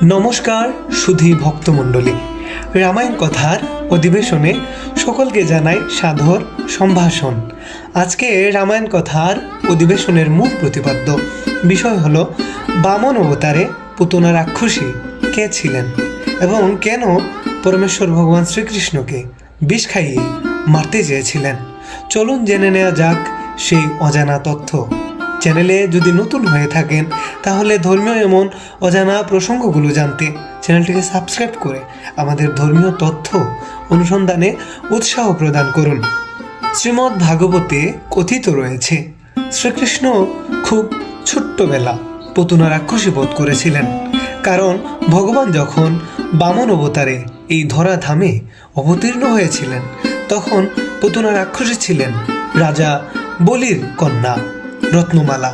নমস্কার সুধী ভক্তমণ্ডলী, রামায়ণ কথার অধিবেশনে সকলকে জানাই সাদর সম্ভাষণ। আজকে রামায়ণ কথার অধিবেশনের মূল প্রতিপাদ্য বিষয় হলো বামন অবতারে পুতনা রাক্ষসী কে ছিলেন এবং কেন পরমেশ্বর ভগবান শ্রীকৃষ্ণকে বিষ খাইয়ে মারতে চেয়েছিলেন। চলুন জেনে নেওয়া যাক সেই অজানা তথ্য। চ্যানেলে যদি নতুন হয়ে থাকেন তাহলে ধর্মীয় এমন অজানা প্রসঙ্গগুলো জানতে চ্যানেলটিকে সাবস্ক্রাইব করে আমাদের ধর্মীয় তথ্য অনুসন্ধানে উৎসাহ প্রদান করুন। শ্রীমদ্ ভাগবতে কথিত রয়েছে শ্রীকৃষ্ণ খুব ছোট্টবেলা পুতনা রাক্ষসী বধ করেছিলেন, কারণ ভগবান যখন বামন অবতারে এই ধরাধামে অবতীর্ণ হয়েছিলেন তখন পুতনা রাক্ষসী ছিলেন রাজা বলির কন্যা রত্নমালা।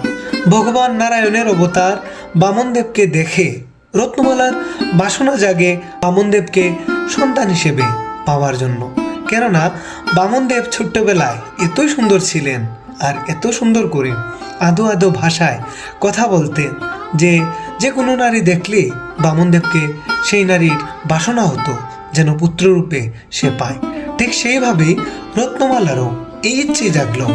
ভগবান নারায়ণের অবতার বামনদেবকে দেখে রত্নমালার বাসনা জাগে বামনদেবকে সন্তান হিসেবে পাওয়ার জন্য, কেননা বামনদেব ছোট্টবেলায় এতই সুন্দর ছিলেন আর এত সুন্দর করে আদো আদো ভাষায় কথা বলতেন যে কোনো নারী দেখলে বামনদেবকে সেই নারীর বাসনা হতো যেন পুত্ররূপে সে পায়। ঠিক সেইভাবেই রত্নমালারও এই ইচ্ছে জাগলো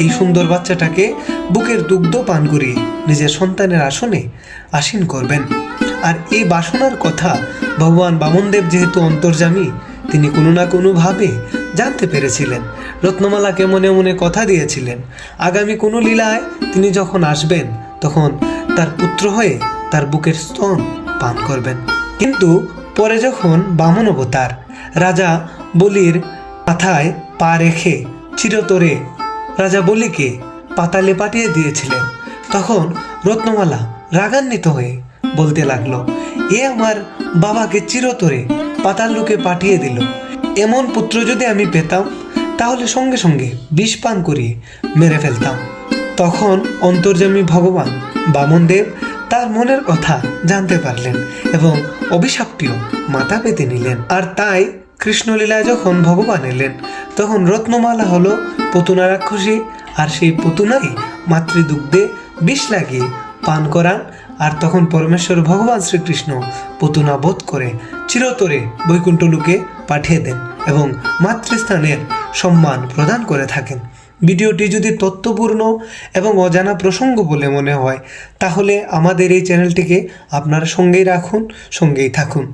এই সুন্দর বাচ্চাটাকে বুকের দুগ্ধ পান করিয়ে নিজের সন্তানের আসনে আসীন করবেন। আর এই বাসনার কথা ভগবান বামনদেব যেহেতু অন্তর্যামী, তিনি কোনো না কোনোভাবে জানতে পেরেছিলেন। রত্নমালাকে মনে মনে কথা দিয়েছিলেন আগামী কোনো লীলায় তিনি যখন আসবেন তখন তার পুত্র হয়ে তার বুকের স্তন পান করবেন। কিন্তু পরে যখন বামন অবতার রাজা বলির মাথায় পা রেখে চিরতরে রাজা বলিকে পাতালে পাঠিয়ে দিয়েছিলেন, তখন রত্নমালা রাগান্বিত হয়ে বলতে লাগলো, এ আমার বাবাকে চিরতরে পাতাল লোকে পাঠিয়ে দিল। এমন পুত্র যদি আমি পেতাম তাহলে সঙ্গে সঙ্গে বিষ পান করিয়ে মেরে ফেলতাম। তখন অন্তর্যামী ভগবান বামনদেব তার মনের কথা জানতে পারলেন এবং অভিশাপটিও মাথা পেতে নিলেন। আর তাই কৃষ্ণলীলায় যখন ভগবান এলেন তখন রত্নমালা হলো পুতনা রাক্ষসী, আর সেই পুতনাই মাতৃদুগ্ধে বিষ লাগিয়ে পান করান। আর তখন পরমেশ্বর ভগবান শ্রীকৃষ্ণ পুতনা বধ করে চিরতরে বৈকুণ্ঠ লোকে পাঠিয়ে দেন এবং মাতৃস্থানের সম্মান প্রদান করে থাকেন। ভিডিওটি যদি তথ্যপূর্ণ এবং অজানা প্রসঙ্গ বলে মনে হয় তাহলে আমাদের এই চ্যানেলটিকে আপনারা সঙ্গেই রাখুন, সঙ্গেই থাকুন।